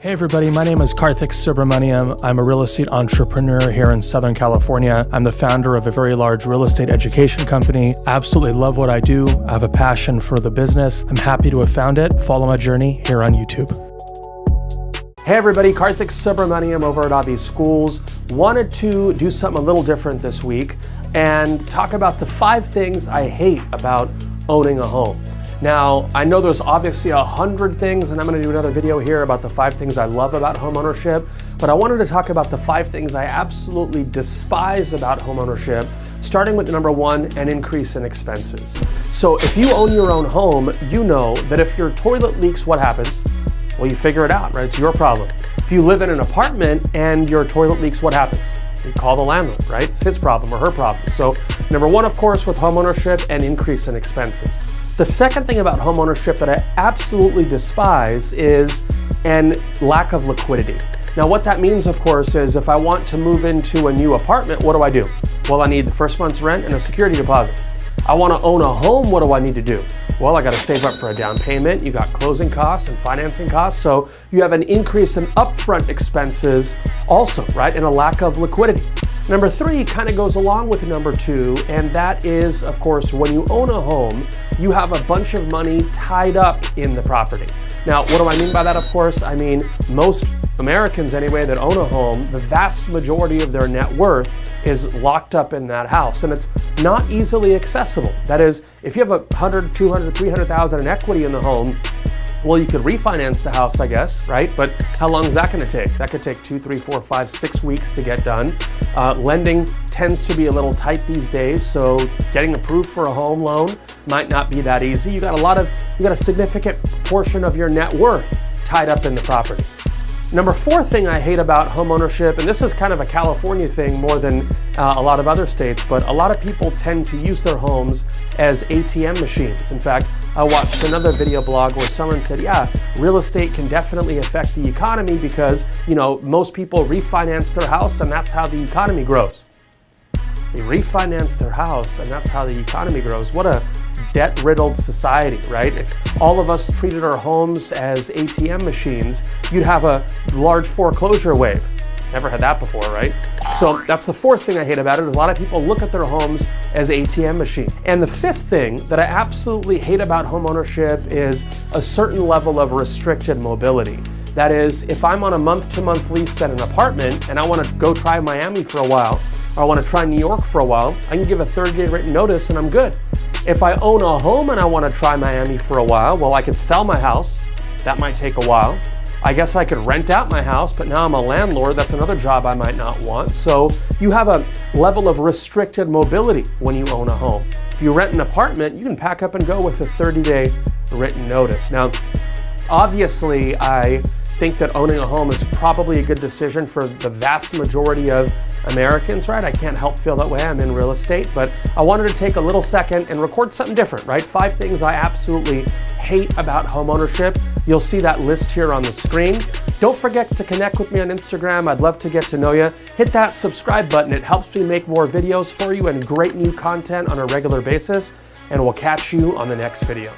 Hey everybody, my name is Kartik Subramaniam. I'm a real estate entrepreneur here in Southern California. I'm the founder of a very large real estate education company. I absolutely love what I do. I have a passion for the business. I'm happy to have found it. Follow my journey here on YouTube. Hey everybody, Kartik Subramaniam over at Avi Schools. Wanted to do something a little different this week and talk about the 5 things I hate about owning a home. Now, I know there's obviously 100 things, and I'm going to do another video here about the 5 things I love about homeownership, but I wanted to talk about the 5 things I absolutely despise about homeownership, starting with number 1, an increase in expenses. So if you own your own home, you know that if your toilet leaks, what happens? Well, you figure it out, right? It's your problem. If you live in an apartment and your toilet leaks, what happens? You call the landlord, right? It's his problem or her problem. So number 1, of course, with homeownership, an increase in expenses. The second thing about homeownership that I absolutely despise is a lack of liquidity. Now, what that means, of course, is if I want to move into a new apartment, what do? Well, I need the first month's rent and a security deposit. I want to own a home, what do I need to do? Well, I got to save up for a down payment. You got closing costs and financing costs. So you have an increase in upfront expenses also, right? And a lack of liquidity. Number 3 kind of goes along with number 2, and that is, of course, when you own a home, you have a bunch of money tied up in the property. Now, what do I mean by that, of course? I mean, most Americans anyway that own a home, the vast majority of their net worth is locked up in that house, and it's not easily accessible. That is, if you have $100,000, $200,000, $300,000 in equity in the home, well, you could refinance the house, I guess, right? But how long is that going to take? That could take 2, 3, 4, 5, 6 weeks to get done. Lending tends to be a little tight these days, so getting approved for a home loan might not be that easy. You got a significant portion of your net worth tied up in the property. Number 4 thing I hate about homeownership, and this is kind of a California thing more than a lot of other states, but a lot of people tend to use their homes as ATM machines. In fact, I watched another video blog where someone said, yeah, real estate can definitely affect the economy because, most people refinance their house and that's how the economy grows. They refinance their house and that's how the economy grows. What a debt-riddled society, right? If all of us treated our homes as ATM machines, you'd have a large foreclosure wave. Never had that before, right? So that's the 4th thing I hate about it, is a lot of people look at their homes as ATM machines. And the 5th thing that I absolutely hate about homeownership is a certain level of restricted mobility. That is, if I'm on a month-to-month lease at an apartment and I want to go try Miami for a while, or I want to try New York for a while, I can give a 30-day written notice and I'm good. If I own a home and I want to try Miami for a while, well, I could sell my house. That might take a while. I guess I could rent out my house, but now I'm a landlord. That's another job I might not want. So you have a level of restricted mobility when you own a home. If you rent an apartment, you can pack up and go with a 30-day written notice. Now, obviously, I think that owning a home is probably a good decision for the vast majority of Americans, right? I can't help feel that way. I'm in real estate, but I wanted to take a little second and record something different, right? 5 things I absolutely hate about homeownership. You'll see that list here on the screen. Don't forget to connect with me on Instagram. I'd love to get to know you. Hit that subscribe button. It helps me make more videos for you and great new content on a regular basis. And we'll catch you on the next video.